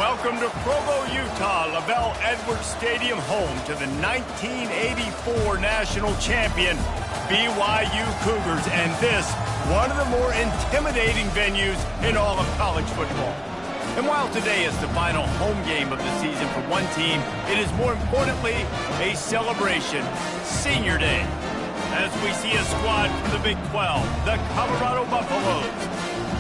Welcome to Provo, Utah, Lavelle Edwards Stadium, home to the 1984 national champion BYU Cougars, and this, one of the more intimidating venues in all of college football. And while today is the final home game of the season for one team, it is more importantly a celebration, Senior Day, as we see a squad from the Big 12, the Colorado Buffaloes,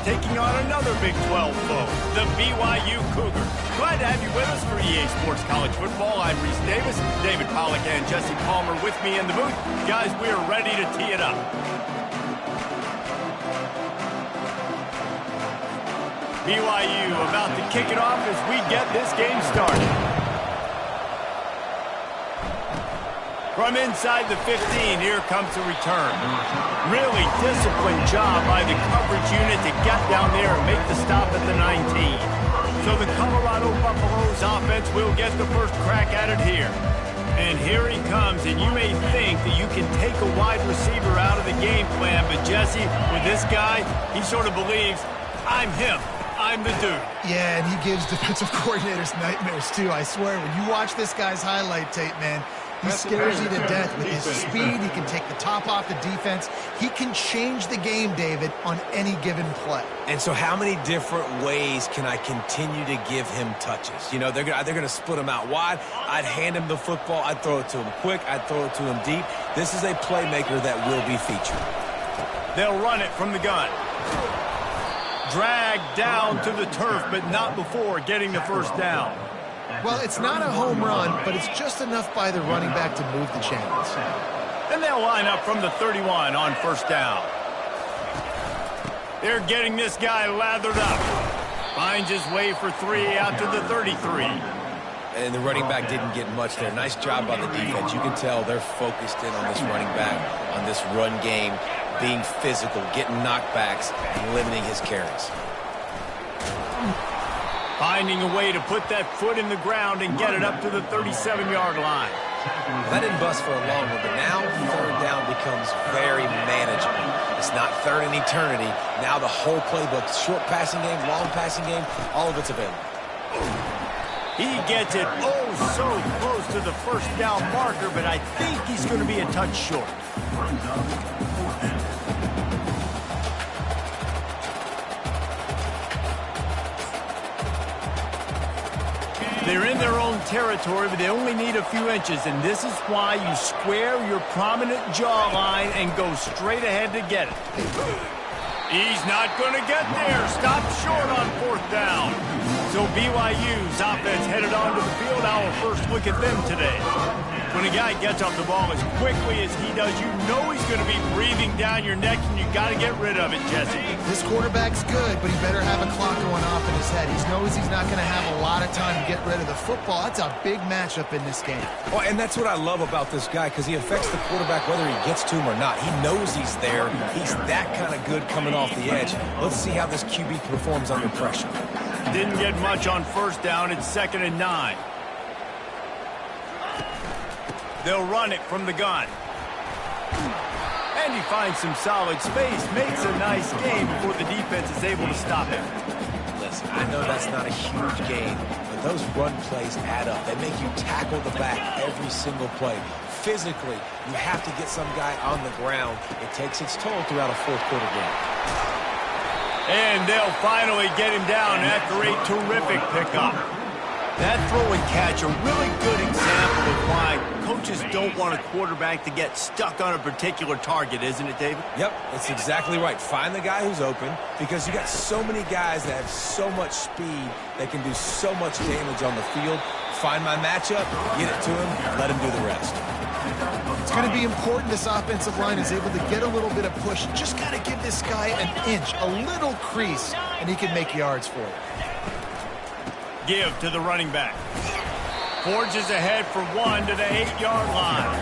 taking on another Big 12 foe, the BYU Cougars. Glad to have you with us for EA Sports College Football. I'm Reese Davis, David Pollack and Jesse Palmer with me in the booth. Guys, we are ready to tee it up. BYU about to kick it off as we get this game started. From inside the 15, here comes the return. Really disciplined job by the coverage unit to get down there and make the stop at the 19. So the Colorado Buffaloes offense will get the first crack at it here. And here he comes, and you may think that you can take a wide receiver out of the game plan, but Jesse, with this guy, he sort of believes, I'm him. I'm the dude. Yeah, and he gives defensive coordinators nightmares, too. I swear, when you watch this guy's highlight tape, man, he scares you to death with his speed. He can take the top off the defense. He can change the game, David, on any given play. And so how many different ways can I continue to give him touches? You know, they're going to split him out wide. I'd hand him the football. I'd throw it to him quick. I'd throw it to him deep. This is a playmaker that will be featured. They'll run it from the gun. Dragged down to the turf, but not before getting the first down. Well, it's not a home run, but it's just enough by the running back to move the chains. Then they'll line up from the 31 on first down. They're getting this guy lathered up. Finds his way for 3 out to the 33. And the running back didn't get much there. Nice job by the defense. You can tell they're focused in on this running back, on this run game, being physical, getting knockbacks, and limiting his carries. Finding a way to put that foot in the ground and get it up to the 37-yard line. That didn't bust for a long one, but now third down becomes very manageable. It's not third in eternity. Now the whole playbook, short passing game, long passing game, all of it's available. He gets it oh so close to the first down marker, but I think he's going to be a touch short. They're in their own territory, but they only need a few inches, and this is why you square your prominent jawline and go straight ahead to get it. He's not going to get there. Stop short on fourth down. So BYU's offense headed onto the field. Our first look at them today. When a guy gets off the ball as quickly as he does, you know he's going to be breathing down your neck, and you got to get rid of it, Jesse. This quarterback's good, but he better have a clock going off in his head. He knows he's not going to have a lot of time to get rid of the football. That's a big matchup in this game. Well, and that's what I love about this guy, because he affects the quarterback whether he gets to him or not. He knows he's there. He's that kind of good coming off the edge. Let's see how this QB performs under pressure. Didn't get much on first down. It's 2nd and 9. They'll run it from the gun. And he finds some solid space, makes a nice game before the defense is able to stop him. Listen, I know that's not a huge game, but those run plays add up. They make you tackle the back every single play. Physically, you have to get some guy on the ground. It takes its toll throughout a fourth-quarter game. And they'll finally get him down after a terrific pickup. That throw and catch, a really good example of why coaches don't want a quarterback to get stuck on a particular target, isn't it, David? Yep, that's exactly right. Find the guy who's open, because you got so many guys that have so much speed that can do so much damage on the field. Find my matchup, get it to him, let him do the rest. It's going to be important this offensive line is able to get a little bit of push. Just got to give this guy an inch, a little crease, and he can make yards for it. Give to the running back. Forges ahead for 1 to the 8-yard line.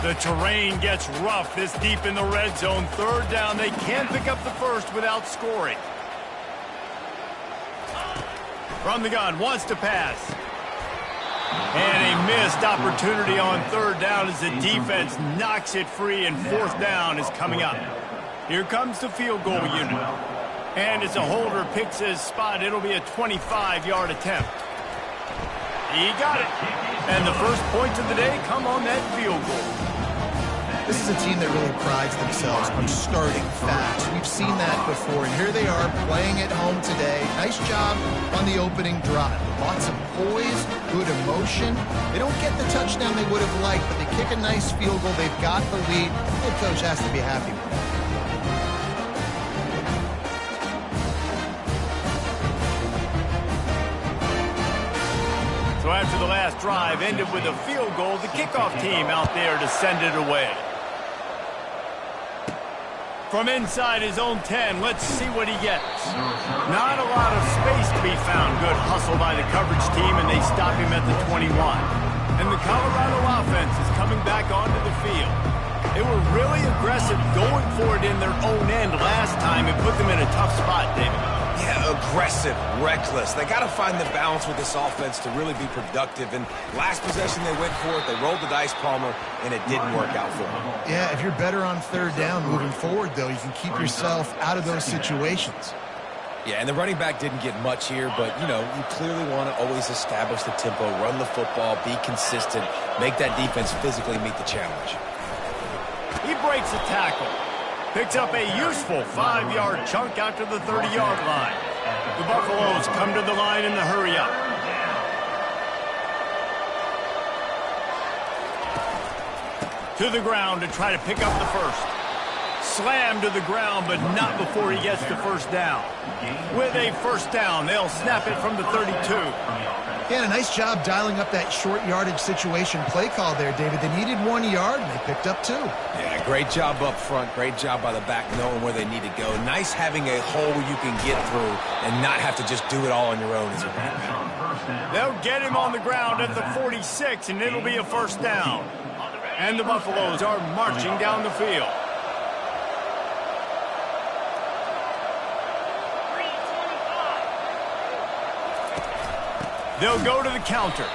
The terrain gets rough this deep in the red zone. Third down, they can pick up the first without scoring. From the gun, wants to pass. And a missed opportunity on third down as the defense knocks it free, and fourth down is coming up. Here comes the field goal unit. And as a holder picks his spot, it'll be a 25-yard attempt. He got it. And the first points of the day come on that field goal. This is a team that really prides themselves on starting fast. We've seen that before, and here they are playing at home today. Nice job on the opening drive. Lots of poise, good emotion. They don't get the touchdown they would have liked, but they kick a nice field goal. They've got the lead. The head coach has to be happy with it. So after the last drive ended with a field goal, the kickoff team out there to send it away. From inside his own 10, let's see what he gets. Not a lot of space to be found. Good hustle by the coverage team, and they stop him at the 21. And the Colorado offense is coming back onto the field. They were really aggressive going for it in their own end last time and put them in a tough spot, David. Yeah, aggressive, reckless. They got to find the balance with this offense to really be productive. And last possession they went for it, they rolled the dice, Palmer, and it didn't work out for them. Yeah, if you're better on third down moving forward, though, you can keep yourself out of those situations. Yeah, and the running back didn't get much here, but, you know, you clearly want to always establish the tempo, run the football, be consistent, make that defense physically meet the challenge. He breaks a tackle. Picks up a useful 5-yard chunk out to the 30-yard line. The Buffaloes come to the line in the hurry-up. To the ground to try to pick up the first. Slammed to the ground, but not before he gets the first down. With a first down, they'll snap it from the 32. Yeah, a nice job dialing up that short yardage situation play call there, David. They needed 1 yard, and they picked up 2. Yeah, great job up front. Great job by the back knowing where they need to go. Nice having a hole you can get through and not have to just do it all on your own as a back. They'll get him on the ground at the 46, and it'll be a first down. And the Buffaloes are marching down the field. They'll go to the counter.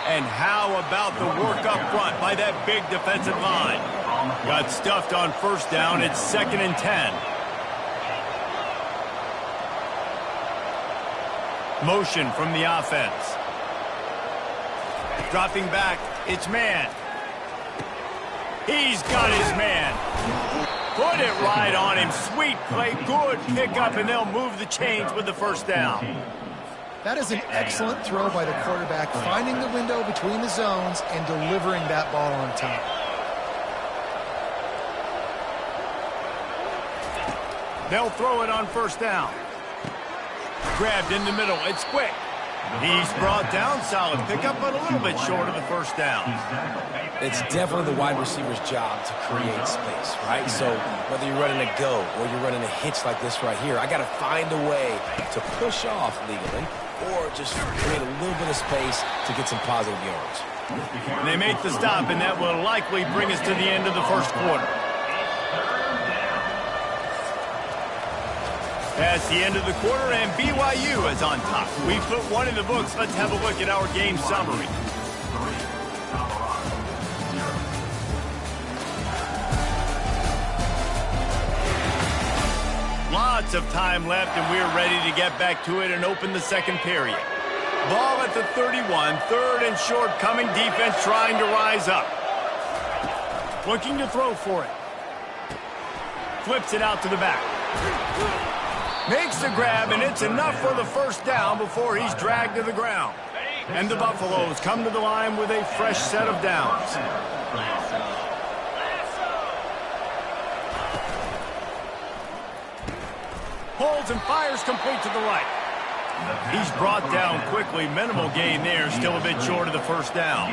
And how about the work up front by that big defensive line? Got stuffed on first down. It's 2nd and 10. Motion from the offense. Dropping back, it's man. He's got his man. Put it right on him. Sweet play, good pickup, and they'll move the chains with the first down. That is an excellent throw by the quarterback, finding the window between the zones and delivering that ball on time. They'll throw it on first down. Grabbed in the middle. It's quick. He's brought down. Solid pickup, but a little bit short of the first down. It's definitely the wide receiver's job to create space, right? So whether you're running a go or you're running a hitch like this right here, I got to find a way to push off legally or just create a little bit of space to get some positive yards. And they make the stop, and that will likely bring us to the end of the first quarter. That's the end of the quarter, and BYU is on top. We put one in the books. Let's have a look at our game summary. Lots of time left, and we're ready to get back to it and open the second period. Ball at the 31, 3rd and short coming. Defense trying to rise up. Looking to throw for it. Flips it out to the back. Makes the grab, and it's enough for the first down before he's dragged to the ground. And the Buffaloes come to the line with a fresh set of downs. Holds and fires complete to the right. He's brought down quickly. Minimal gain there. Still a bit short of the first down.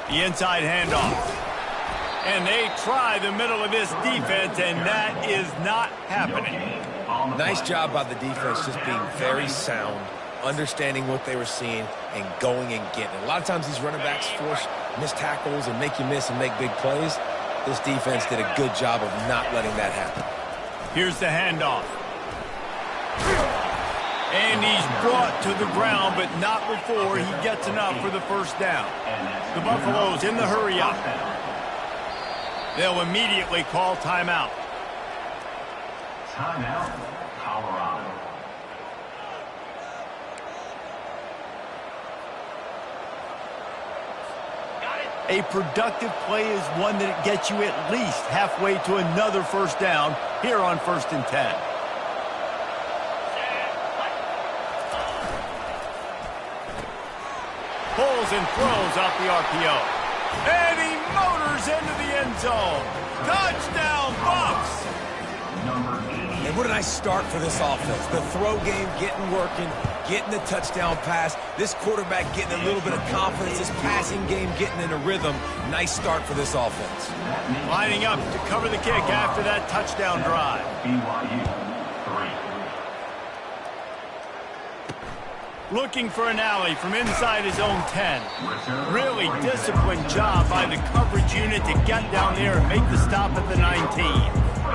The inside handoff. And they try the middle of this defense, and that is not happening. Nice job by the defense just being very sound, understanding what they were seeing, and going and getting it. A lot of times these running backs force missed tackles and make you miss and make big plays. This defense did a good job of not letting that happen. Here's the handoff. And he's brought to the ground, but not before he gets enough for the first down. The Buffaloes in the hurry-up. They'll immediately call timeout. Timeout, Colorado. A productive play is one that gets you at least halfway to another first down here on 1st and 10. Pulls and throws off the RPO. And he motors into the end zone. Touchdown, Bucs! And what a nice start for this offense. The throw game getting working, getting the touchdown pass. This quarterback getting a little bit of confidence. This passing game getting in a rhythm. Nice start for this offense. Lining up to cover the kick after that touchdown drive. BYU 3. Looking for an alley from inside his own 10. Really disciplined job by the coverage unit to get down there and make the stop at the 19.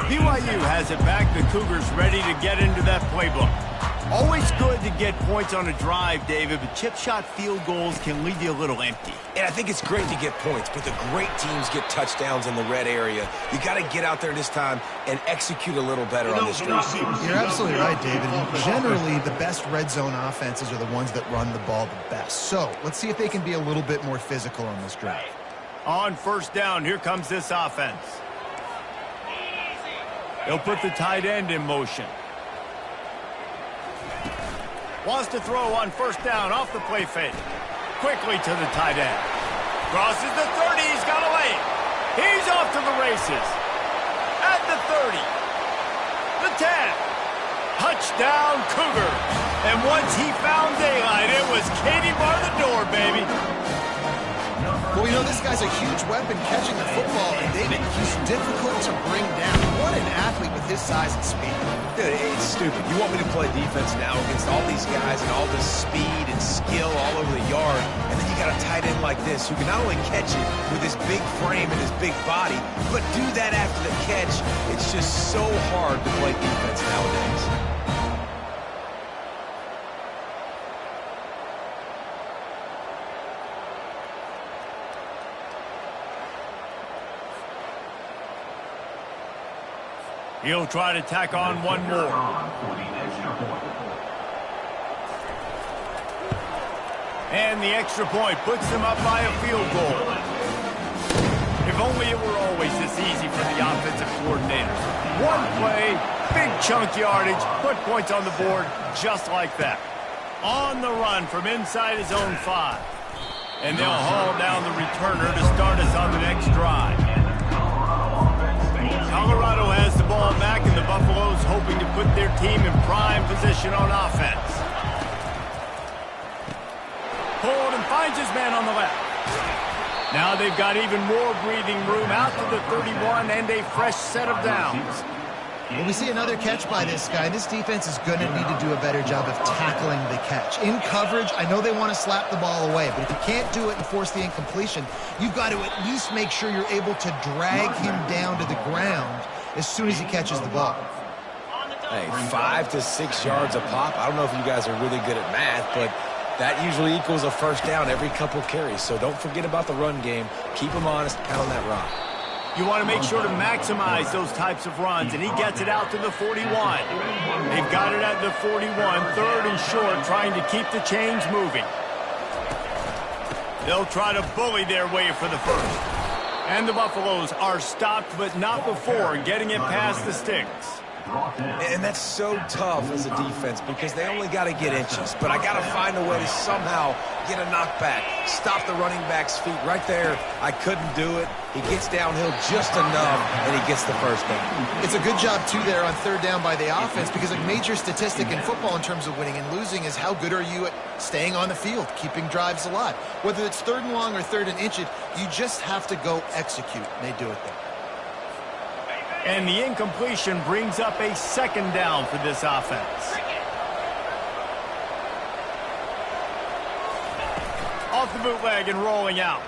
BYU has it back. The Cougars ready to get into that playbook. Always good to get points on a drive, David, but chip shot field goals can leave you a little empty. And I think it's great to get points, but the great teams get touchdowns in the red area. You got to get out there this time and execute a little better on this drive. You're absolutely right, David. And generally, the best red zone offenses are the ones that run the ball the best. So let's see if they can be a little bit more physical on this drive. On first down, here comes this offense. They'll put the tight end in motion. Wants to throw on first down off the play fake. Quickly to the tight end. Crosses the 30. He's got a lane. He's off to the races. At the 30. The 10. Touchdown, Cougar. And once he found daylight, it was Katie bar the door, baby. Well, you know, this guy's a huge weapon catching the football, and David, he's difficult to bring down. What an athlete with his size and speed. Dude, it's stupid. You want me to play defense now against all these guys and all this speed and skill all over the yard, and then you got a tight end like this who can not only catch it with his big frame and his big body, but do that after the catch. It's just so hard to play defense nowadays. He'll try to tack on one more. And the extra point puts them up by a field goal. If only it were always this easy for the offensive coordinators. One play, big chunk yardage, put points on the board just like that. On the run from inside his own 5. And they'll haul down the returner to start us on the next drive. Colorado has the ball back, and the Buffaloes hoping to put their team in prime position on offense. Pulled and finds his man on the left. Now they've got even more breathing room out to the 31 and a fresh set of downs. Well, we see another catch by this guy. This defense is going to need to do a better job of tackling the catch. In coverage, I know they want to slap the ball away, but if you can't do it and force the incompletion, you've got to at least make sure you're able to drag him down to the ground as soon as he catches the ball. Hey, 5 to 6 yards a pop. I don't know if you guys are really good at math, but that usually equals a first down every couple carries. So don't forget about the run game. Keep them honest, pound that rock. You want to make sure to maximize those types of runs, and he gets it out to the 41. They've got it at the 41, third and short, trying to keep the chains moving. They'll try to bully their way for the first. And the Buffaloes are stopped, but not before getting it past the sticks. And that's so tough as a defense because they only got to get inches. But I got to find a way to somehow get a knockback, stop the running back's feet right there. I couldn't do it. He gets downhill just enough, and he gets the first down. It's a good job, too, there on third down by the offense because a major statistic in football in terms of winning and losing is how good are you at staying on the field, keeping drives alive. Whether it's third and long or third and inches, you just have to go execute, and they do it there. And the incompletion brings up a second down for this offense. Off the bootleg and rolling out.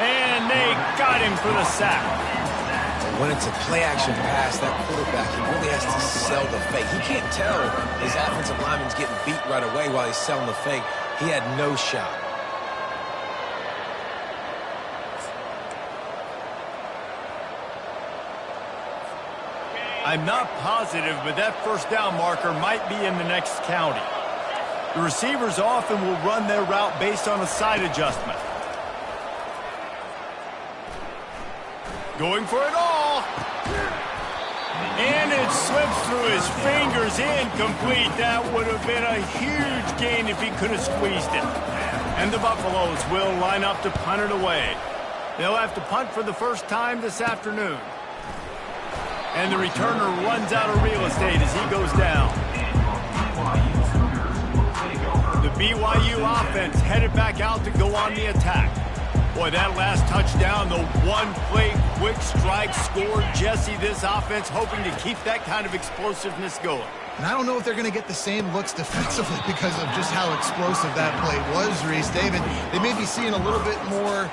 And they got him for the sack. When it's a play-action pass, that quarterback, he really has to sell the fake. He can't tell his offensive lineman's getting beat right away while he's selling the fake. He had no shot. I'm not positive, but that first down marker might be in the next county. The receivers often will run their route based on a side adjustment. Going for it all. And it slips through his fingers, incomplete. That would have been a huge gain if he could have squeezed it. And the Buffaloes will line up to punt it away. They'll have to punt for the first time this afternoon. And the returner runs out of real estate as he goes down. The BYU offense headed back out to go on the attack. Boy, that last touchdown, the one-play quick strike scored. Jesse, this offense hoping to keep that kind of explosiveness going. And I don't know if they're going to get the same looks defensively because of just how explosive that play was, Reese. David, they may be seeing a little bit more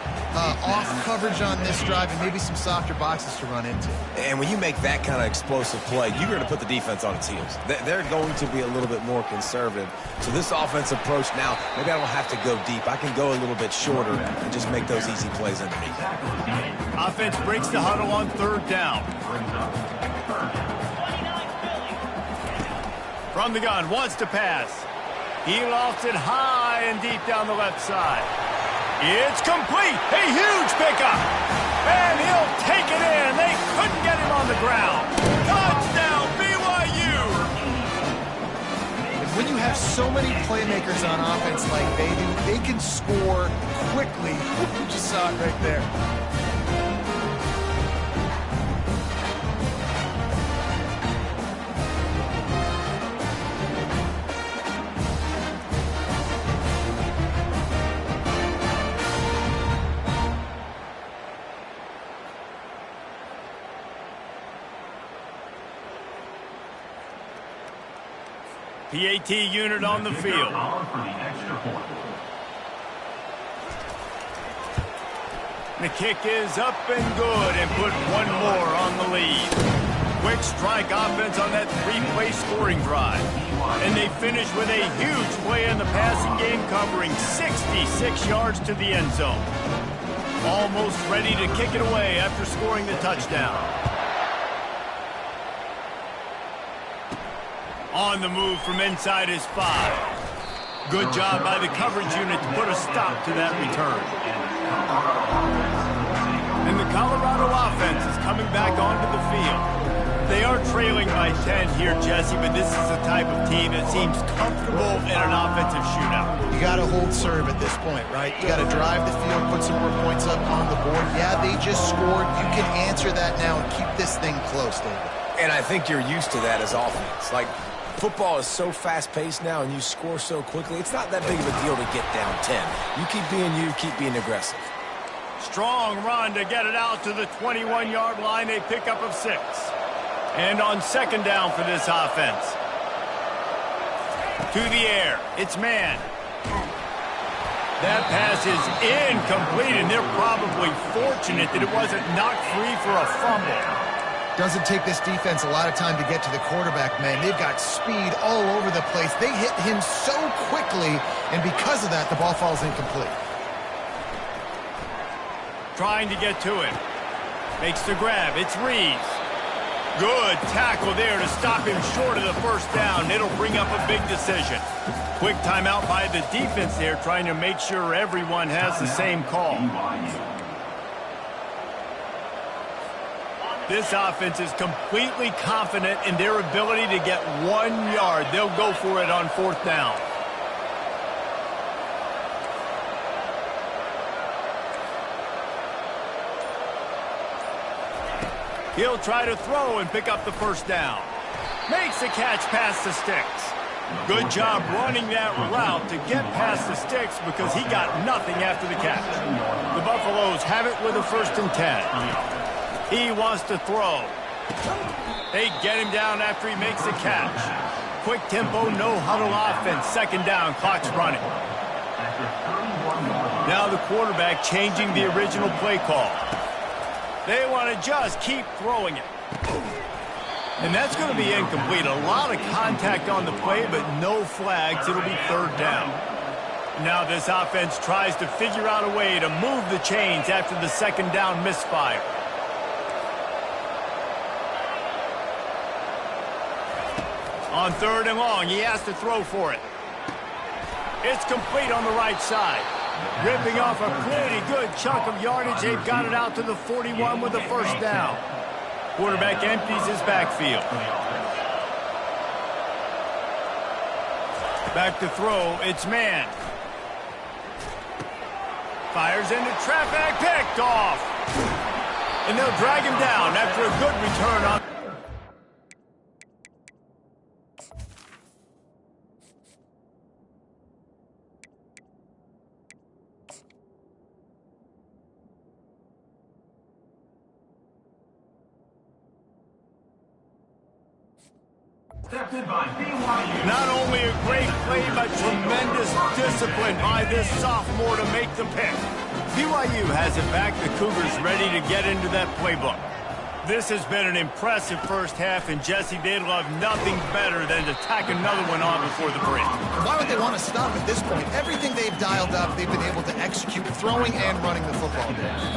off coverage on this drive and maybe some softer boxes to run into. And when you make that kind of explosive play, you're going to put the defense on its heels. They're going to be a little bit more conservative. So this offense approach now, maybe I don't have to go deep. I can go a little bit shorter and just make those easy plays underneath. Offense breaks the huddle on third down. From the gun, wants to pass. He lofts it high and deep down the left side. It's complete. A huge pickup. And he'll take it in. They couldn't get him on the ground. Touchdown, BYU. And when you have so many playmakers on offense like they do, they can score quickly. You just saw it right there. PAT unit on the field. The kick is up and good and put one more on the lead. Quick strike offense on that three-play scoring drive. And they finish with a huge play in the passing game covering 66 yards to the end zone. Almost ready to kick it away after scoring the touchdown. On the move from inside his 5. Good job by the coverage unit to put a stop to that return. And the Colorado offense is coming back onto the field. They are trailing by 10 here, Jesse, but this is the type of team that seems comfortable in an offensive shootout. You got to hold serve at this point, right? You got to drive the field, put some more points up on the board. Yeah, they just scored. You can answer that now and keep this thing close, David. And I think you're used to that as offense. Like, football is so fast-paced now and you score so quickly, it's not that big of a deal to get down 10. You keep being aggressive. Strong run to get it out to the 21-yard line. A pickup of 6. And on second down for this offense. To the air. It's man. That pass is incomplete, and they're probably fortunate that it wasn't knocked free for a fumble. Doesn't take this defense a lot of time to get to the quarterback, man. They've got speed all over the place. They hit him so quickly, and because of that, the ball falls incomplete. Trying to get to it. Makes the grab. It's Reeves. Good tackle there to stop him short of the first down. It'll bring up a big decision. Quick timeout by the defense there, trying to make sure everyone has the same call. This offense is completely confident in their ability to get 1 yard. They'll go for it on fourth down. He'll try to throw and pick up the first down. Makes the catch past the sticks. Good job running that route to get past the sticks because he got nothing after the catch. The Buffaloes have it with a 1st and 10. He wants to throw. They get him down after he makes the catch. Quick tempo, no huddle offense. Second down, clock's running. Now the quarterback changing the original play call. They want to just keep throwing it. And that's going to be incomplete. A lot of contact on the play, but no flags. It'll be third down. Now this offense tries to figure out a way to move the chains after the second down misfire. On third and long, he has to throw for it. It's complete on the right side. Ripping off a pretty good chunk of yardage. They've got it out to the 41 with the first down. Quarterback empties his backfield. Back to throw. It's man. Fires into traffic. Picked off. And they'll drag him down after a good return on. Not only a great play, but tremendous discipline by this sophomore to make the pick. BYU has it back. The Cougars ready to get into that playbook. This has been an impressive first half, and Jesse, they'd love nothing better than to tack another one on before the break. Why would they want to stop at this point? Everything they've dialed up, they've been able to execute throwing and running the football.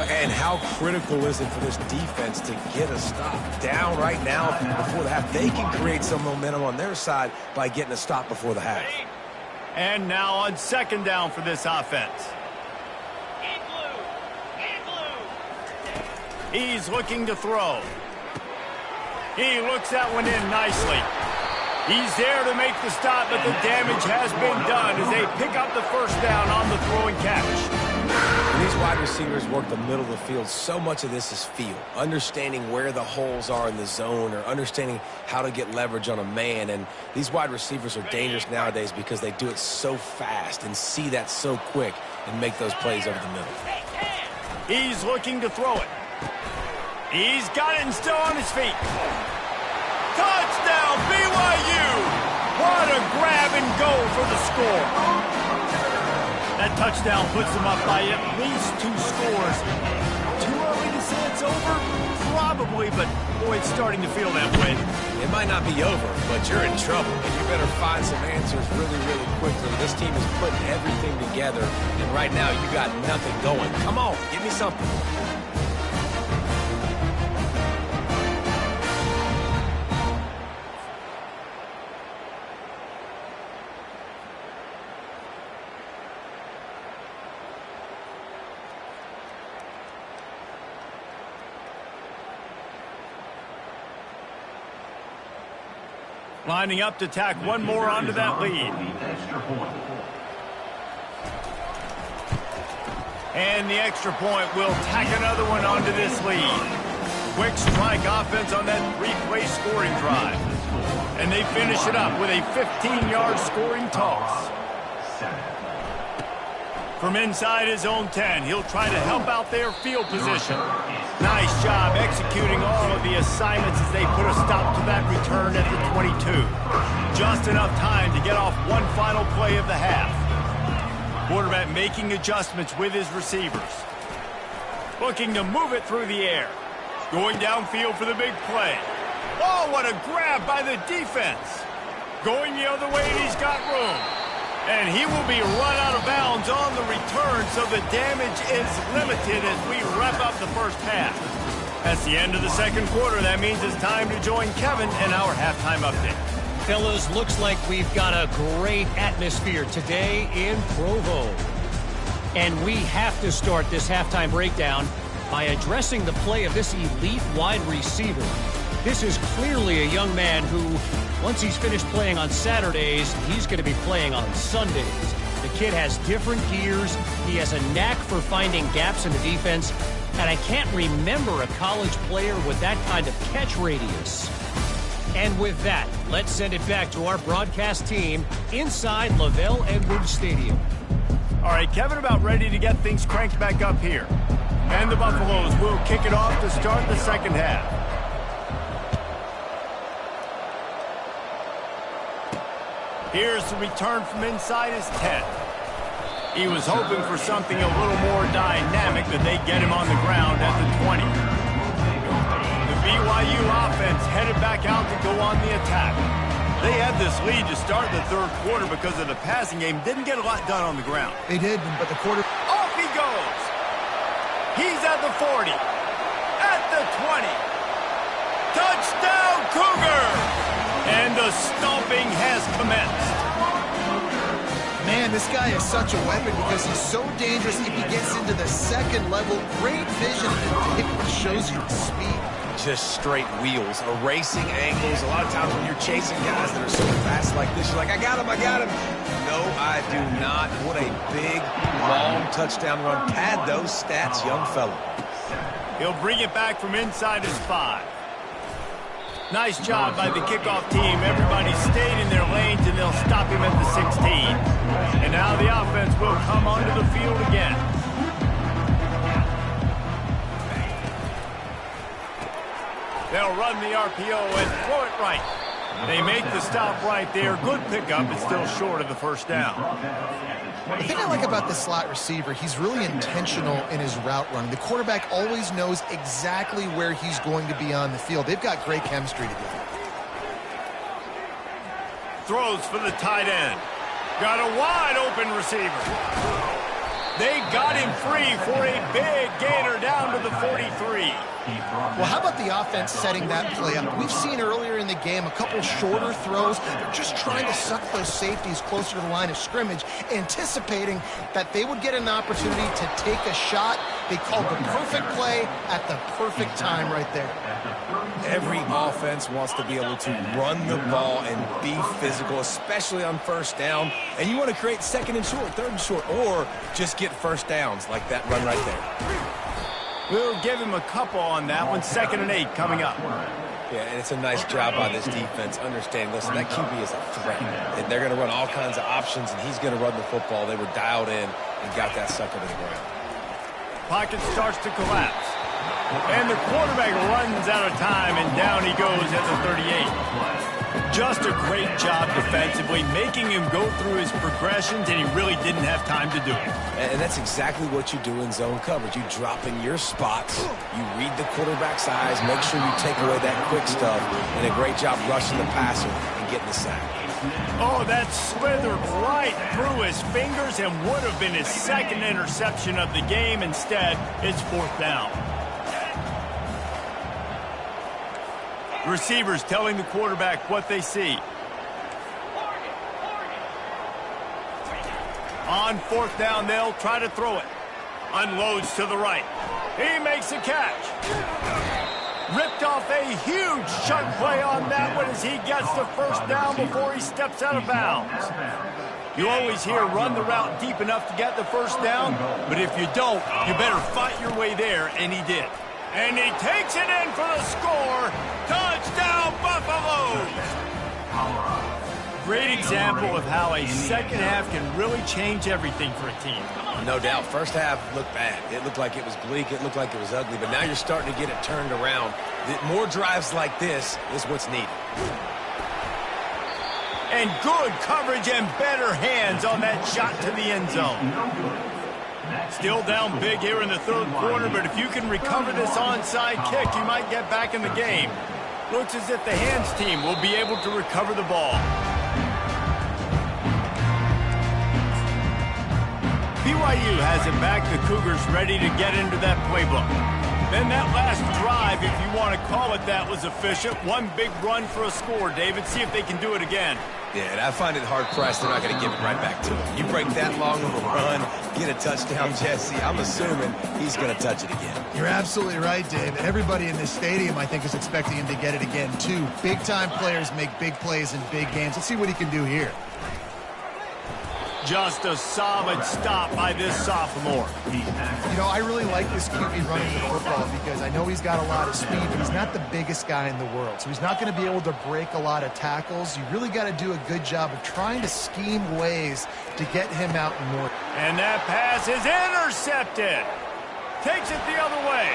And how critical is it for this defense to get a stop? Down right now before the half. They can create some momentum on their side by getting a stop before the half. And now on second down for this offense. He's looking to throw. He looks that one in nicely. He's there to make the stop, but the damage has been done as they pick up the first down on the throwing catch. When these wide receivers work the middle of the field, so much of this is feel. Understanding where the holes are in the zone or understanding how to get leverage on a man. And these wide receivers are dangerous nowadays because they do it so fast and see that so quick and make those plays over the middle. He's looking to throw it. He's got it and still on his feet. Touchdown, BYU! What a grab and go for the score. That touchdown puts them up by at least 2 scores. Too early to say it's over? Probably, but boy, it's starting to feel that way. It might not be over, but you're in trouble. And you better find some answers really, really quickly. This team is putting everything together, and right now you got nothing going. Come on, give me something. Lining up to tack one more onto that lead. And the extra point will tack another one onto this lead. Quick strike offense on that 3-play scoring drive. And they finish it up with a 15-yard scoring toss. From inside his own 10, he'll try to help out their field position. Nice job executing all of the assignments as they put a stop to that return at the 22. Just enough time to get off one final play of the half. Quarterback making adjustments with his receivers. Looking to move it through the air. Going downfield for the big play. Oh, what a grab by the defense. Going the other way, and he's got room. And he will be run out of bounds on the return, so the damage is limited as we wrap up the first half. That's the end of the second quarter. That means it's time to join Kevin in our halftime update. Fellas, looks like we've got a great atmosphere today in Provo. And we have to start this halftime breakdown by addressing the play of this elite wide receiver. This is clearly a young man who, once he's finished playing on Saturdays, he's going to be playing on Sundays. The kid has different gears. He has a knack for finding gaps in the defense. And I can't remember a college player with that kind of catch radius. And with that, let's send it back to our broadcast team inside Lavelle Edwards Stadium. All right, Kevin, about ready to get things cranked back up here. And the Buffaloes will kick it off to start the second half. Here's the return from inside his 10. He was hoping for something a little more dynamic, but they get him on the ground at the 20. BYU offense headed back out to go on the attack. They had this lead to start the third quarter because of the passing game. Didn't get a lot done on the ground. They did, but the quarter... Off he goes. He's at the 40. At the 20. Touchdown, Cougar! And the stomping has commenced. Man, this guy is such a weapon because he's so dangerous if he gets into the second level. Great vision, and it shows you speed. Just straight wheels, erasing angles. A lot of times when you're chasing guys that are so fast like this, you're like, I got him, I got him. No, I do not. What a big, long touchdown run. Pad those stats, young fella. He'll bring it back from inside his 5. Nice job by the kickoff team. Everybody stayed in their lanes, and they'll stop him at the 16. And now the offense will come onto the field again. They'll run the RPO and throw it right. They make the stop right there. Good pickup. It's still short of the first down. The thing I like about the slot receiver, he's really intentional in his route running. The quarterback always knows exactly where he's going to be on the field. They've got great chemistry together. Throws for the tight end. Got a wide open receiver. They got him free for a big gainer down to the 43. Well, how about the offense setting that play up? We've seen earlier in the game a couple shorter throws. They're just trying to suck those safeties closer to the line of scrimmage, anticipating that they would get an opportunity to take a shot. They called the perfect play at the perfect time right there. Every offense wants to be able to run the ball and be physical, especially on first down. And you want to create second and short, third and short, or just get first downs like that run right there. We'll give him a couple on that one. 2nd and 8 coming up. Yeah, and it's a nice job by this defense. Understand, listen, that QB is a threat. And they're going to run all kinds of options, and he's going to run the football. They were dialed in and got that sucker to the ground. Pocket starts to collapse. And the quarterback runs out of time, and down he goes at the 38. Just a great job defensively, making him go through his progressions, and he really didn't have time to do it. And that's exactly what you do in zone coverage. You drop in your spots, you read the quarterback's eyes, make sure you take away that quick stuff, and a great job rushing the passer and getting the sack. Oh, that slithered right through his fingers and would have been his 2nd interception of the game. Instead, it's 4th down. Receivers telling the quarterback what they see. On 4th down, they'll try to throw it. Unloads to the right. He makes a catch. Ripped off a huge chunk play on that one as he gets the first down before he steps out of bounds. You always hear run the route deep enough to get the first down, but if you don't, you better fight your way there, and he did. And he takes it in for the score. Touchdown, Buffaloes! Great example of how a second half can really change everything for a team. No doubt. First half looked bad. It looked like it was bleak. It looked like it was ugly. But now you're starting to get it turned around. More drives like this is what's needed. And good coverage and better hands on that shot to the end zone. Still down big here in the third quarter, but if you can recover this onside kick, you might get back in the game. Looks as if the hands team will be able to recover the ball. BYU has it back. The Cougars ready to get into that playbook. Then that last drive, if you want to call it that, was efficient. One big run for a score, David. See if they can do it again. Yeah, and I find it hard-pressed they're not going to give it right back to him. You break that long of a run, get a touchdown, Jesse, I'm assuming he's going to touch it again. You're absolutely right, Dave. Everybody in this stadium, I think, is expecting him to get it again, too. Big-time players make big plays in big games. Let's see what he can do here. Just a solid stop by this sophomore. You know, I really like this QB running the football because I know he's got a lot of speed, but he's not the biggest guy in the world. So he's not going to be able to break a lot of tackles. You really got to do a good job of trying to scheme ways to get him out more. And that pass is intercepted. Takes it the other way.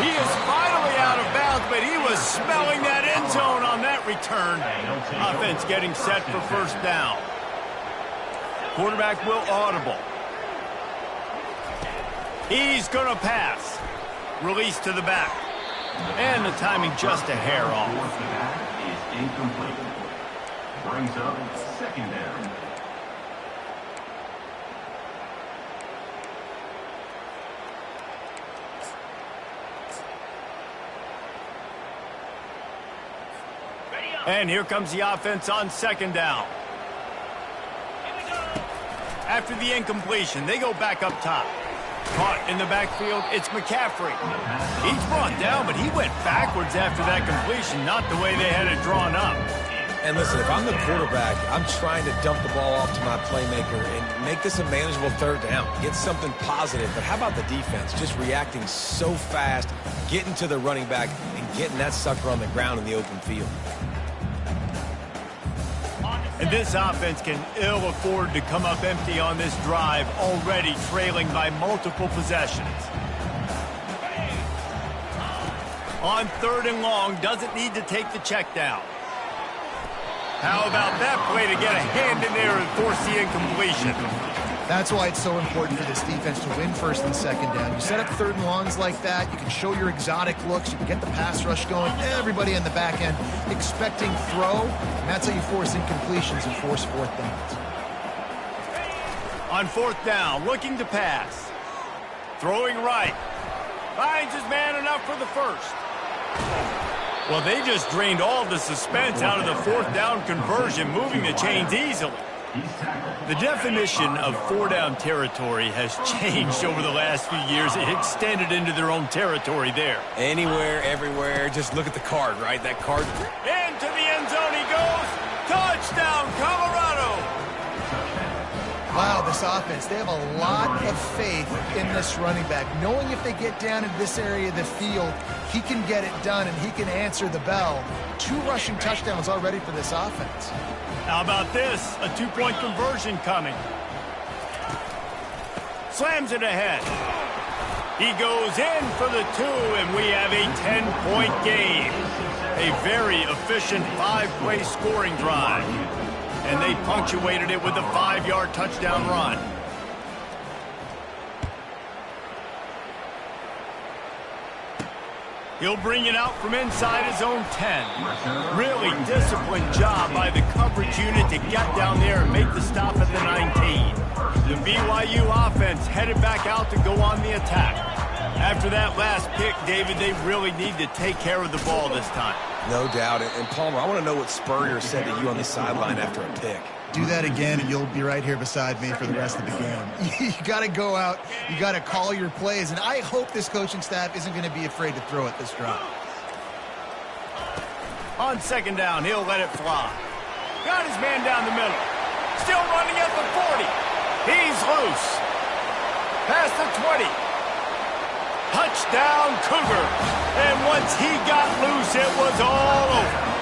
He is finally out of bounds, but he was smelling that end zone on that return. Offense getting set for first down. Quarterback will audible. He's going to pass. Release to the back. And the timing just a hair off. Fourth back is incomplete. Brings up second down. And here comes the offense on second down. After the incompletion, they go back up top. Caught in the backfield, it's McCaffrey. He's brought down, but he went backwards after that completion, not the way they had it drawn up. And listen, if I'm the quarterback, I'm trying to dump the ball off to my playmaker and make this a manageable third down. Get something positive. But how about the defense? Just reacting so fast, getting to the running back, and getting that sucker on the ground in the open field. And this offense can ill afford to come up empty on this drive, already trailing by multiple possessions. On third and long, doesn't need to take the check down. How about that play to get a hand in there and force the incompletion? That's why it's so important for this defense to win first and second down. You set up third and longs like that, you can show your exotic looks, you can get the pass rush going, everybody in the back end expecting throw, and that's how you force incompletions and force fourth downs. On fourth down, looking to pass. Throwing right. Finds his man enough for the first. Well, they just drained all the suspense out of the fourth down conversion, moving the chains easily. The definition of four-down territory has changed over the last few years. It extended into their own territory there. Anywhere, everywhere, just look at the card, right? That card. Into the end zone he goes. Touchdown, Colorado! Wow, this offense, they have a lot of faith in this running back. Knowing if they get down in this area of the field, he can get it done and he can answer the bell. 2 rushing touchdowns already for this offense. How about this? A 2-point conversion coming. Slams it ahead. He goes in for the 2, and we have a 10-point game. A very efficient 5-play scoring drive. And they punctuated it with a 5-yard touchdown run. He'll bring it out from inside his own 10. Really disciplined job by the coverage unit to get down there and make the stop at the 19. The BYU offense headed back out to go on the attack. After that last pick, David, they really need to take care of the ball this time. No doubt. And Palmer, I want to know what Spurrier said to you on the sideline after a pick. Do that again, and you'll be right here beside me for the rest of the game. You got to go out. You got to call your plays, and I hope this coaching staff isn't going to be afraid to throw it this drive. On second down, he'll let it fly. Got his man down the middle. Still running at the 40. He's loose. Past the 20. Touchdown, Cougar. And once he got loose, it was all over.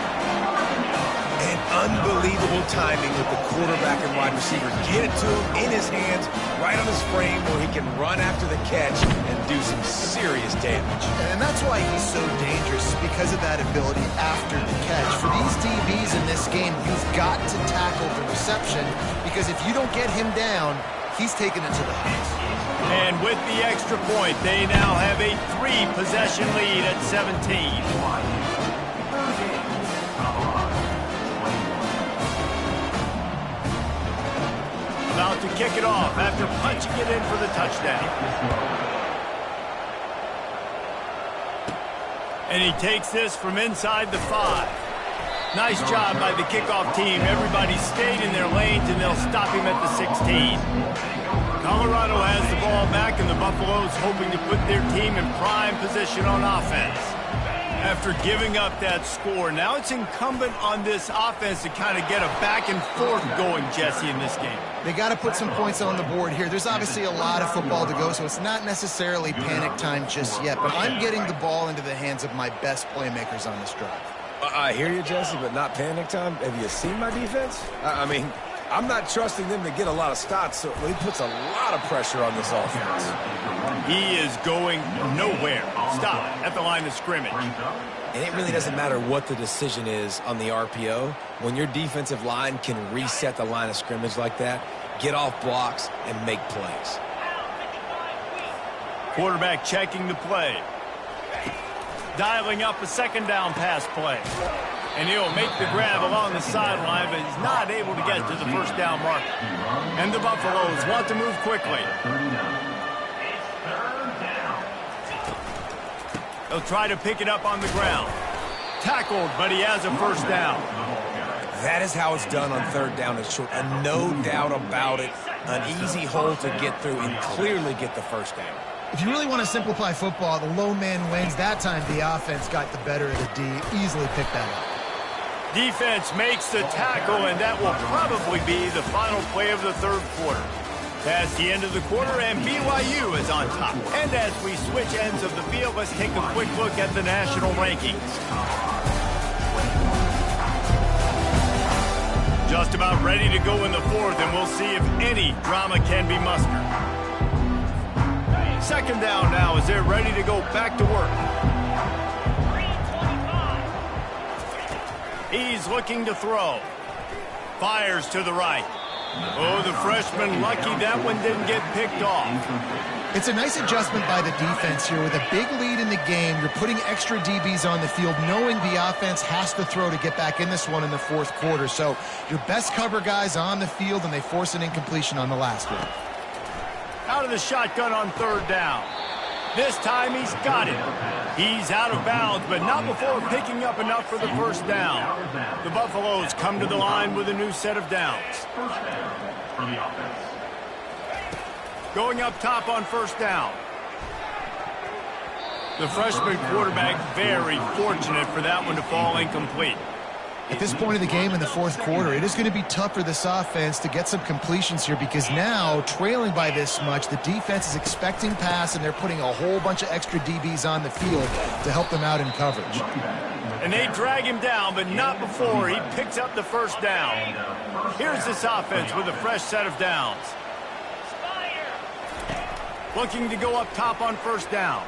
And unbelievable timing with the quarterback and wide receiver. Get it to him in his hands, right on his frame where he can run after the catch and do some serious damage. And that's why he's so dangerous, because of that ability after the catch. For these DBs in this game, you've got to tackle the reception, because if you don't get him down, he's taking it to the house. And with the extra point, they now have a 3-possession lead at 17. About to kick it off after punching it in for the touchdown. And he takes this from inside the 5. Nice job by the kickoff team. Everybody stayed in their lanes, and they'll stop him at the 16. Colorado has the ball back, and the Buffaloes hoping to put their team in prime position on offense. After giving up that score, now it's incumbent on this offense to kind of get a back and forth going, Jesse, in this game. They got to put some points on the board here. There's obviously a lot of football to go, so it's not necessarily panic time just yet, but I'm getting the ball into the hands of my best playmakers on this drive. I hear you, Jesse, but not panic time. Have you seen my defense? I mean, I'm not trusting them to get a lot of stops, so he puts a lot of pressure on this offense. He is going nowhere. Stop at the line of scrimmage. And it really doesn't matter what the decision is on the RPO. When your defensive line can reset the line of scrimmage like that, get off blocks, and make plays. Quarterback checking the play. Dialing up a second down pass play. And he'll make the grab along the sideline, but he's not able to get to the first down marker. And the Buffaloes want to move quickly. He'll try to pick it up on the ground. Tackled, but he has a first down. That is how it's done on third down and short, and no doubt about it, an easy hole to get through and clearly get the first down. If you really want to simplify football, the lone man wins. That time the offense got the better of the D. Easily picked that up. Defense makes the tackle, and that will probably be the final play of the third quarter. That's the end of the quarter, and BYU is on top. And as we switch ends of the field, let's take a quick look at the national rankings. Just about ready to go in the fourth, and we'll see if any drama can be mustered. Second down now as they're ready to go back to work. He's looking to throw. Fires to the right. Oh, the freshman lucky that one didn't get picked off. It's a nice adjustment by the defense here. With a big lead in the game, you're putting extra DBs on the field, knowing the offense has to throw to get back in this one in the fourth quarter. So your best cover guys on the field, and they force an incompletion on the last one. Out of the shotgun on third down. This time he's got it. He's out of bounds, but not before picking up enough for the first down. The Buffaloes come to the line with a new set of downs. First down for the offense. Going up top on first down. The freshman quarterback very fortunate for that one to fall incomplete. At this point of the game in the fourth quarter, it is going to be tough for this offense to get some completions here, because now, trailing by this much, the defense is expecting pass, and they're putting a whole bunch of extra DBs on the field to help them out in coverage. And they drag him down, but not before he picks up the first down. Here's this offense with a fresh set of downs. Looking to go up top on first down.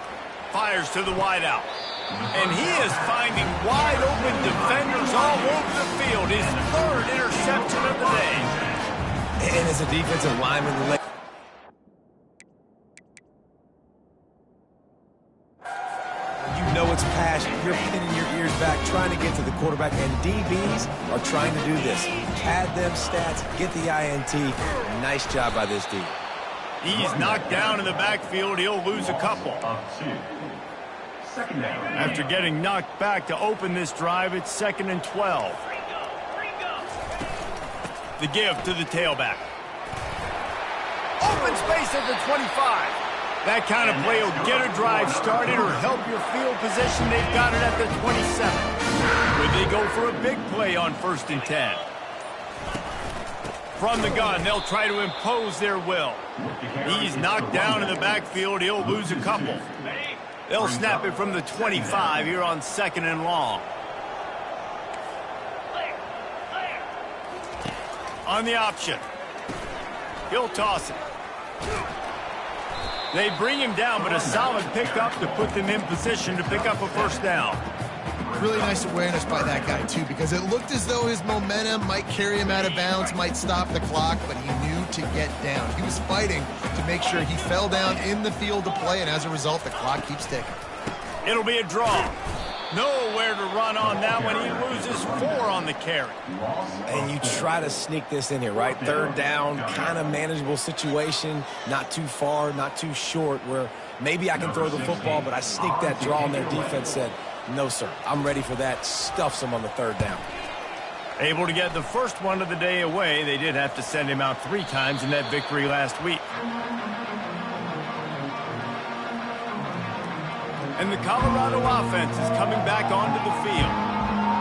Fires to the wideout. And he is finding wide-open defenders all over the field. His third interception of the day. And as a defensive lineman, you know it's passion. You're pinning your ears back, trying to get to the quarterback, and DBs are trying to do this. Pad them stats, get the INT. Nice job by this D. He's knocked down in the backfield. He'll lose a couple. After getting knocked back to open this drive, it's 2nd and 12. The give to the tailback. Open space at the 25. That kind of play will get a drive started or help your field position. They've got it at the 27. Would they go for a big play on 1st and 10? From the gun, they'll try to impose their will. He's knocked down in the backfield. He'll lose a couple. They'll snap it from the 25 here on 2nd and long. On the option. He'll toss it. They bring him down, but a solid pickup to put them in position to pick up a first down. Really nice awareness by that guy, too, because it looked as though his momentum might carry him out of bounds, might stop the clock, but he knew to get down. He was fighting to make sure he fell down in the field to play, and as a result, the clock keeps ticking. It'll be a draw. Nowhere to run on that one. He loses 4 on the carry. And you try to sneak this in here, right? Third down, kind of manageable situation, not too far, not too short, where maybe I can throw the football, but I sneak that draw, and their defense said, no, sir, I'm ready for that. Stuffs him on the third down. Able to get the first one of the day away. They did have to send him out 3 times in that victory last week. And the Colorado offense is coming back onto the field.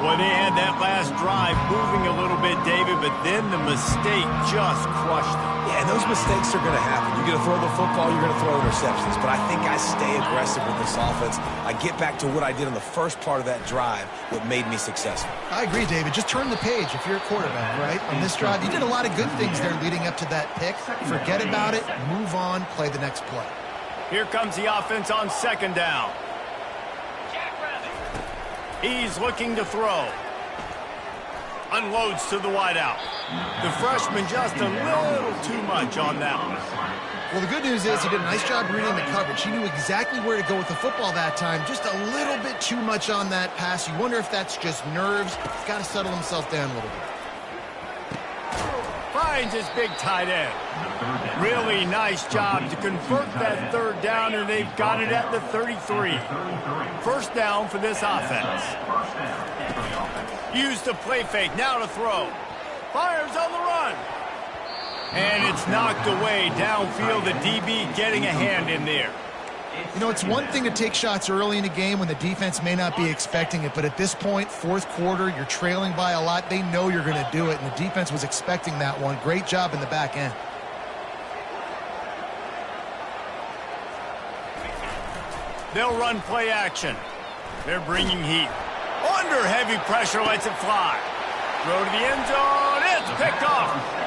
Boy, they had that last drive moving a little bit, David, but then the mistake just crushed them. Yeah, and those mistakes are going to happen. You're going to throw the football, you're going to throw interceptions. But I think I stay aggressive with this offense. I get back to what I did in the first part of that drive, what made me successful. I agree, David. Just turn the page if you're a quarterback, right? On this drive, you did a lot of good things there leading up to that pick. Forget about it, move on, play the next play. Here comes the offense on 2nd down. He's looking to throw. Unloads to the wideout. The freshman just a little too much on that one. Well, the good news is he did a nice job reading the coverage. He knew exactly where to go with the football that time. Just a little bit too much on that pass. You wonder if that's just nerves. He's got to settle himself down a little bit. Finds his big tight end. Really nice job to convert that third down, and they've got it at the 33. First down for this offense. Use the play fake, now to throw. Fires on the run. And it's knocked away downfield. The DB getting a hand in there. You know, it's one thing to take shots early in a game when the defense may not be expecting it, but at this point, fourth quarter, you're trailing by a lot. They know you're going to do it, and the defense was expecting that one. Great job in the back end. They'll run play action. They're bringing heat. Under heavy pressure, lets it fly. Throw to the end zone. It's picked off.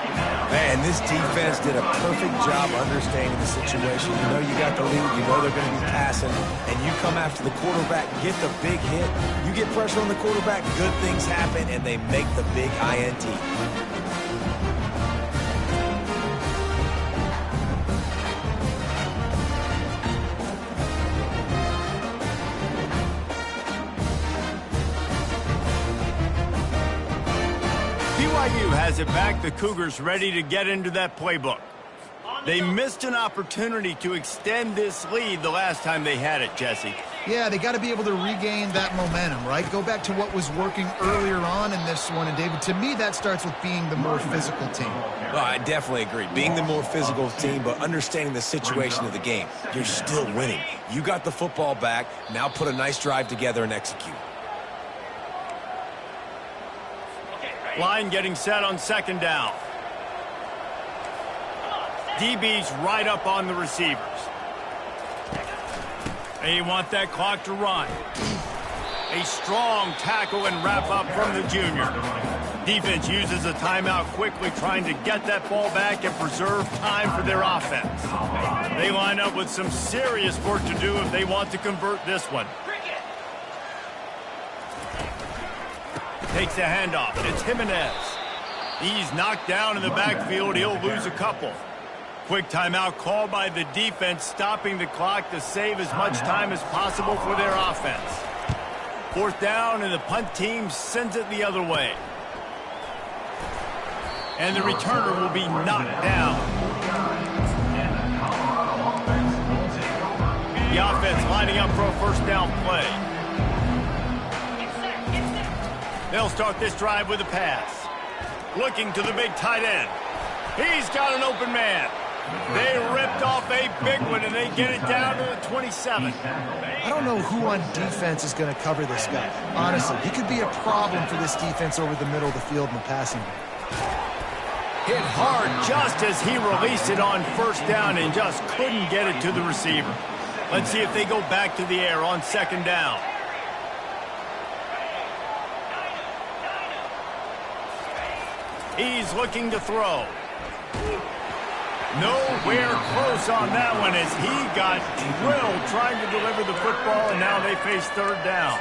Man, this defense did a perfect job understanding the situation. You know you got the lead. You know they're going to be passing. And you come after the quarterback, get the big hit. You get pressure on the quarterback, good things happen, and they make the big INT. BYU has it back. The Cougars ready to get into that playbook. They missed an opportunity to extend this lead the last time they had it, Jesse. Yeah, they got to be able to regain that momentum, right? Go back to what was working earlier on in this one. And, David, to me, that starts with being the more physical team. Well, I definitely agree. Being the more physical team, but understanding the situation of the game. You're still winning. You got the football back. Now put a nice drive together and execute. Line getting set on second down. DB's right up on the receivers. They want that clock to run. A strong tackle and wrap up from the junior. Defense uses a timeout quickly, trying to get that ball back and preserve time for their offense. They line up with some serious work to do if they want to convert this one. Takes the handoff. It's Jimenez. He's knocked down in the backfield. He'll lose a couple. Quick timeout called by the defense, stopping the clock to save as much time as possible for their offense. Fourth down, and the punt team sends it the other way. And the returner will be knocked down. The offense lining up for a first down play. They'll start this drive with a pass. Looking to the big tight end. He's got an open man. They ripped off a big one, and they get it down to the 27. I don't know who on defense is going to cover this guy. Honestly, he could be a problem for this defense over the middle of the field in the passing game. Hit hard just as he released it on first down and just couldn't get it to the receiver. Let's see if they go back to the air on second down. He's looking to throw. Nowhere close on that one as he got drilled trying to deliver the football, and now they face third down.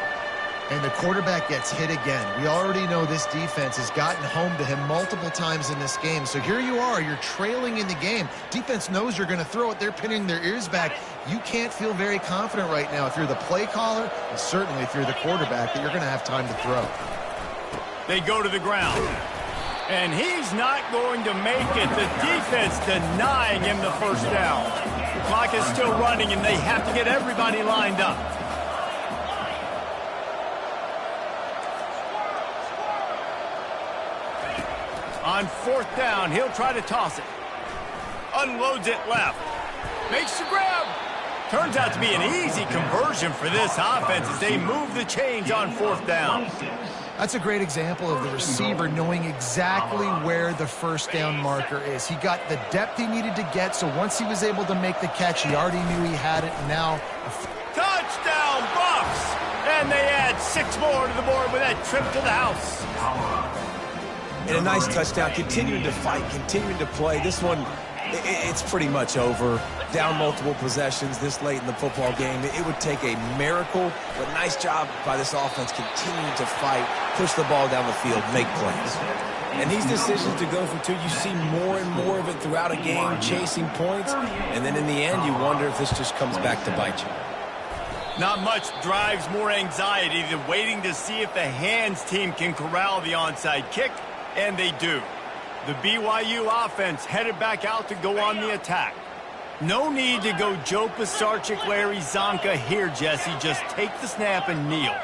And the quarterback gets hit again. We already know this defense has gotten home to him multiple times in this game. So here you are, you're trailing in the game. Defense knows you're going to throw it. They're pinning their ears back. You can't feel very confident right now if you're the play caller, and certainly if you're the quarterback, that you're going to have time to throw. They go to the ground. And he's not going to make it. The defense denying him the first down. The clock is still running, and they have to get everybody lined up. On fourth down, he'll try to toss it. Unloads it left. Makes the grab. Turns out to be an easy conversion for this offense as they move the chains on fourth down. That's a great example of the receiver knowing exactly where the first down marker is. He got the depth he needed to get, so once he was able to make the catch, he already knew he had it. And now, touchdown, Buffs! And they add 6 more to the board with that trip to the house. And a nice touchdown, continuing to fight, continuing to play. This one, it's pretty much over. Down multiple possessions this late in the football game. It would take a miracle, but nice job by this offense continuing to fight, push the ball down the field, make plays. And these decisions to go for two, you see more and more of it throughout a game, chasing points. And then in the end, you wonder if this just comes back to bite you. Not much drives more anxiety than waiting to see if the hands team can corral the onside kick, and they do. The BYU offense headed back out to go on the attack. No need to go Joe Pisarcik, Larry Zonka here, Jesse. Just take the snap and kneel.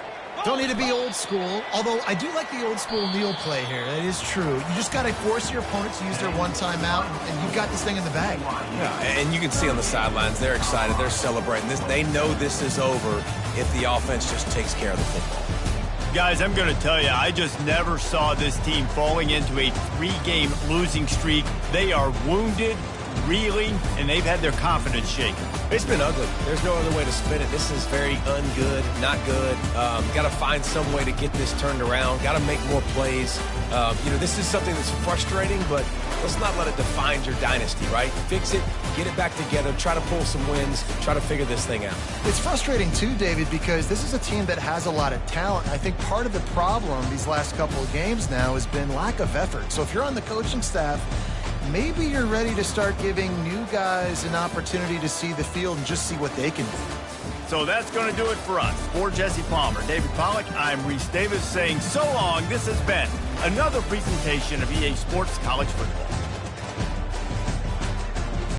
Don't need to be old school, although I do like the old school kneel play here. That is true. You just got to force your opponent to use their one timeout, and you've got this thing in the bag. Yeah, and you can see on the sidelines, they're excited. They're celebrating this. They know this is over if the offense just takes care of the football. Guys, I'm going to tell you, I just never saw this team falling into a 3-game losing streak. They are wounded, reeling, and they've had their confidence shaken. It's been ugly. There's no other way to spin it. This is very ungood, not good. Got to find some way to get this turned around. Got to make more plays. This is something that's frustrating, but let's not let it define your dynasty, right? Fix it, get it back together, try to pull some wins, try to figure this thing out. It's frustrating too, David, because this is a team that has a lot of talent. I think part of the problem these last couple of games now has been lack of effort. So if you're on the coaching staff, maybe you're ready to start giving new guys an opportunity to see the field and just see what they can do. So that's going to do it for us. For Jesse Palmer, David Pollack, I'm Reese Davis saying so long. This has been another presentation of EA Sports College Football.